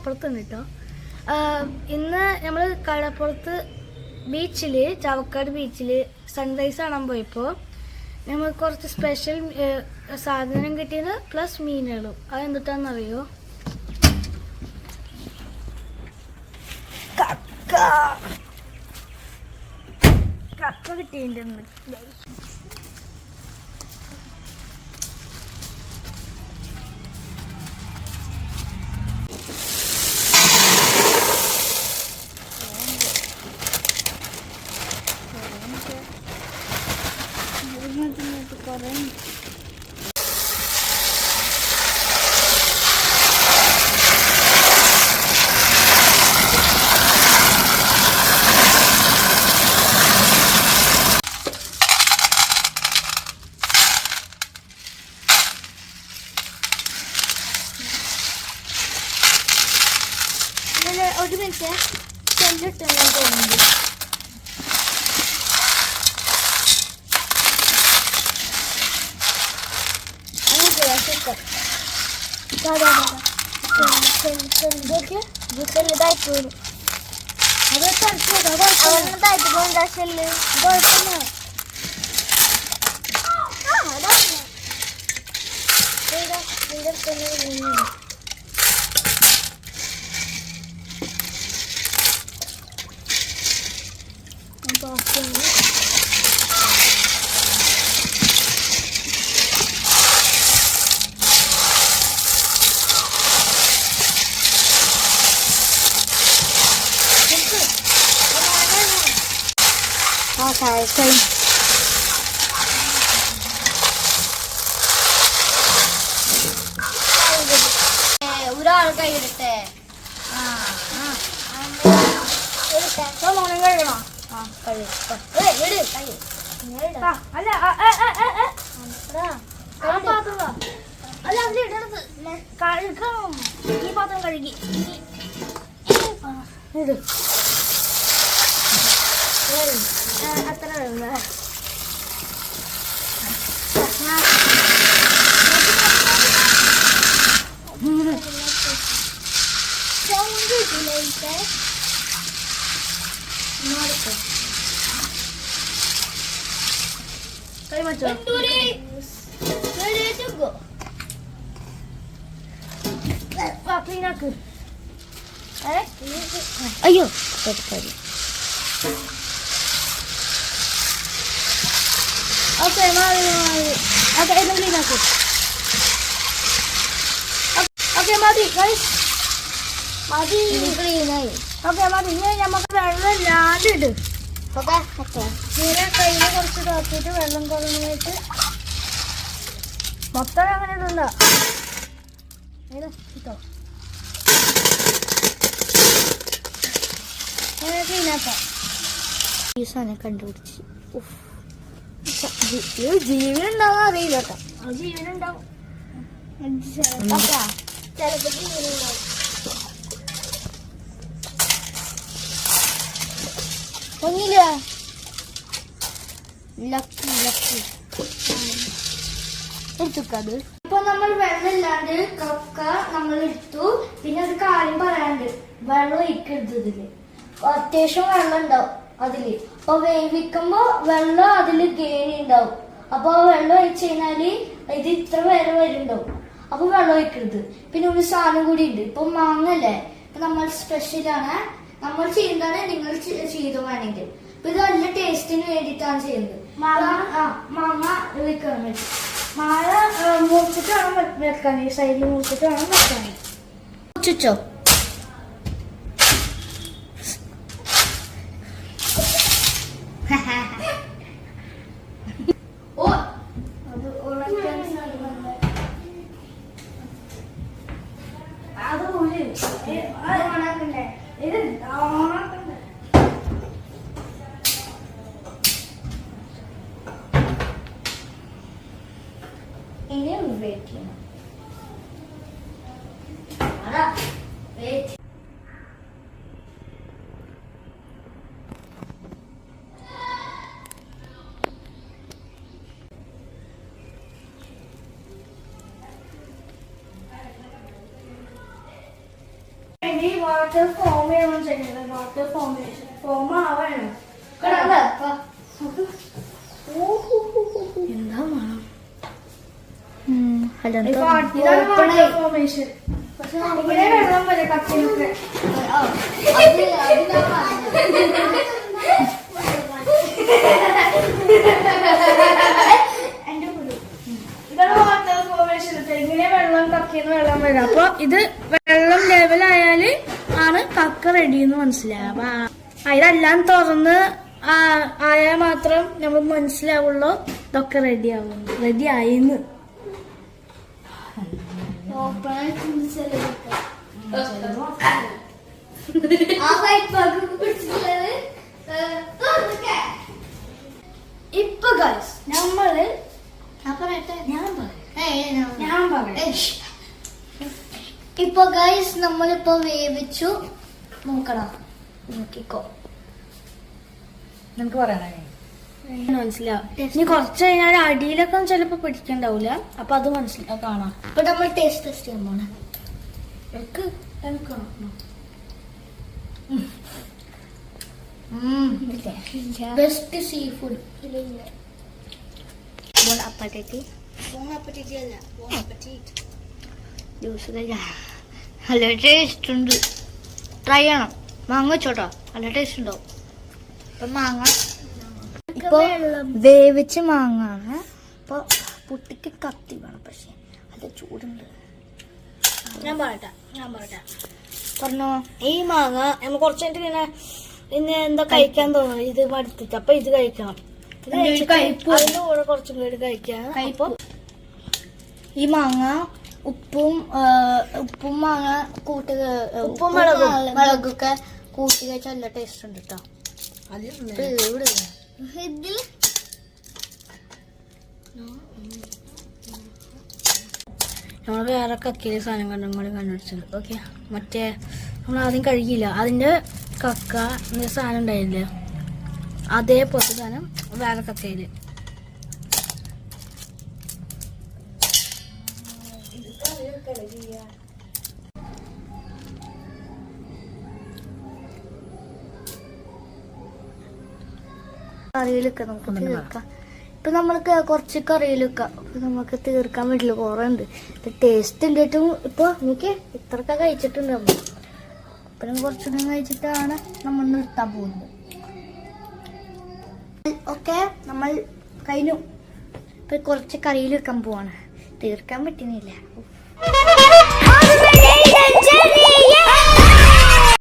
അപ്പുറത്തുണ്ട് കേട്ടോ. ഇന്ന് നമ്മൾ കടപ്പുറത്ത് ബീച്ചിൽ, ചാവക്കാട് ബീച്ചിൽ സൺറൈസ് കാണാൻ പോയപ്പോൾ നമ്മൾ കുറച്ച് സ്പെഷ്യൽ സാധനം കിട്ടിയത് പ്ലസ് മീനുകളും. അതെന്തിട്ടാണെന്നറിയോ? കക്ക കിട്ടിയിട്ടുണ്ട്. കുറേ ഒരു മിനിറ്റ് ചെല്ലിട്ടെന്ന് തോന്നുന്നു. ഒരാൾ കൈയിടട്ടെ. മോനം കഴുകണോ? അല്ല കഴുകണം. ഈ പാത്രം കഴുകി ഇട്. അത്ര അയ്യോ ഓക്കെ മാറി ഓക്കെ ഇത് ക്ലീനാക്ക്. ഓക്കെ മതി മതി ക്ലീനായി. ഓക്കെ മതി. ഇനി നമുക്ക് വെള്ളം ഇല്ലാണ്ട് ഇങ്ങനെ കയ്യിൽ കുറച്ച് താത്തിയിട്ട് വെള്ളം കുറഞ്ഞിട്ട് മൊത്തം അങ്ങനെ ഇടണ്ട. കിട്ടോ അങ്ങനെ ക്ലീനാക്കാം. ഈ സാധനം കണ്ടുപിടിച്ച് ജീവനുണ്ടാവും അറിയില്ല കേട്ടോ. ജീവനുണ്ടാവും, ചിലപ്പോൾ ജീവനുണ്ടാവും. ഒന്നില്ല എടുത്തുക്കത്. ഇപ്പൊ നമ്മൾ വെള്ളം ഇല്ലാണ്ട് കക്ക നമ്മൾ എടുത്തു. പിന്നെ ഒരു കാര്യം പറയാണ്ട്, വെള്ളം ഒഴിക്കരുത്. ഇതില് അത്യാവശ്യം വെള്ളം ഉണ്ടാവും അതില്. അപ്പൊ വേവിക്കുമ്പോ വെള്ളം അതില് ഗേണി ഉണ്ടാവും. അപ്പൊ ആ വെള്ളം ഒഴിച്ചു കഴിഞ്ഞാല് ഇത് ഇത്ര പേരെ വരുന്നുണ്ടാവും. അപ്പൊ വെള്ളം ഒഴിക്കരുത്. പിന്നെ ഒരു സാധനം കൂടി ഉണ്ട്. ഇപ്പൊ മാങ്ങല്ലേ, ഇപ്പൊ നമ്മൾ സ്പെഷ്യലാണ് നമ്മൾ ചെയ്യുന്നതാണ്. നിങ്ങൾ ചെയ്തു വേണമെങ്കിൽ. ഇപ്പൊ ഇത് നല്ല ടേസ്റ്റിന് വേണ്ടിയിട്ടാണ് ചെയ്യുന്നത്. മാങ്ങ വെക്കാൻ വേണ്ടി മാങ്ങ മുറിച്ചിട്ട് വേണം വെക്കാൻ. ഈ സൈഡിൽ മുറിച്ചിട്ട് വേണം വെക്കാൻ. മുറിച്ചോ ini wait ya. Ada wait. Water form ചെയ്യണം ചെയ്യുന്നത്. വാട്ടർ ഫോമേഷൻ ഫോം ആവാണ്. എന്താ വാട്ടർ ഫോമേഷൻ. പക്ഷെ ഇങ്ങനെ വെള്ളം വരെ കത്തിനൊക്കെ ഇതാണ് വാട്ടർ ഫോമേഷൻ. ഇങ്ങനെ വെള്ളം കക്കിന്ന് വെള്ളം വരാം. അപ്പൊ ഇത് വെള്ളം ലെവലായാല് ആണ് കക്ക റെഡി എന്ന് മനസ്സിലാവും. അപ്പൊ ഇതെല്ലാം തുറന്ന് ആയാൽ മാത്രം നമുക്ക് മനസ്സിലാവുള്ളൂ ഇതൊക്കെ റെഡി ആവും. റെഡി ആയിന്ന് ഇപ്പൊ ഗൈസ് നമ്മള് ഇപ്പൊ ഗൈസ് നമ്മളിപ്പോ വേവിച്ചു. നോക്കണം, നോക്കിക്കോ. നിനക്ക് പറയാനായി മനസ്സിലാവും. ഇനി കുറച്ച് കഴിഞ്ഞാൽ അടിയിലൊക്കെ ചിലപ്പോ പിടിക്കണ്ടാവൂല. അപ്പൊ അത് മനസ്സിലാവും, കാണാം. ഇപ്പൊ നമ്മൾ ടേസ്റ്റ് ടെസ്റ്റ് ചെയ്യാൻ പോണേ. Best sea food. നല്ല ടേസ്റ്റ് ഉണ്ട്. ട്രൈ ചെയ്യണം. മാങ്ങ വെച്ചോട്ടോ, നല്ല ടേസ്റ്റ് ഉണ്ടാവും. ഇപ്പൊ മാങ്ങ ഇപ്പൊ വേവിച്ച് മാങ്ങാണ്. അപ്പൊ പുട്ടിക്ക് കത്തി വേണം, പക്ഷെ അത് ചൂടുണ്ട്. ഞാൻ പറയട്ടെ പറഞ്ഞോ. ഈ മാങ്ങ നമ്മൾ കുറച്ച് കഴിഞ്ഞിട്ട് ഇന്ന് എന്താ കഴിക്കാൻ തോന്നുന്നു. ഇത് മടുത്തിട്ട് അപ്പൊ ഇത് കഴിക്കണം. അതിന്റെ കൂടെ കുറച്ചും കൂടി കഴിക്കാം. അപ്പൊ ഈ മാങ്ങ ഉപ്പും മാങ്ങ കൂട്ടി ഉപ്പും മുളകൊക്കെ കൂട്ടി കഴിച്ചാൽ നല്ല ടേസ്റ്റ് ഉണ്ട് കേട്ടോ. നമ്മൾ വേറെ കക്കയിലെ സാധനം കണ്ടും കൂടി കണ്ടുപിടിച്ചത്. ഓക്കെ, മറ്റേ നമ്മൾ ആദ്യം കഴുകിയില്ല, അതിന്റെ കക്ക സാധനം ഉണ്ടായില്ലേ, അതേപോലത്തെ സാധനം വേറെ കക്കയില്. കറിയിലൊക്കെ നമുക്ക് തീർക്കാം. ഇപ്പൊ നമ്മൾക്ക് കുറച്ച് കറിയിലൊക്കെ നമുക്ക് തീർക്കാൻ പറ്റില്ല, കുറെ ഉണ്ട്. ടേസ്റ്റ് ഉണ്ടായിട്ടും ഇപ്പൊ നോക്കിയേ ഇത്രയൊക്കെ കഴിച്ചിട്ടുണ്ട് നമ്മൾ. ഇപ്പം കുറച്ചൊന്നും കഴിച്ചിട്ടാണ് നമ്മൾ നിർത്താൻ പോകുന്നത്. ഓക്കെ, നമ്മൾ കഴിഞ്ഞു. ഇപ്പൊ കുറച്ച് കറിയിൽ വെക്കാൻ പോവാണ്. തീർക്കാൻ പറ്റുന്നില്ല.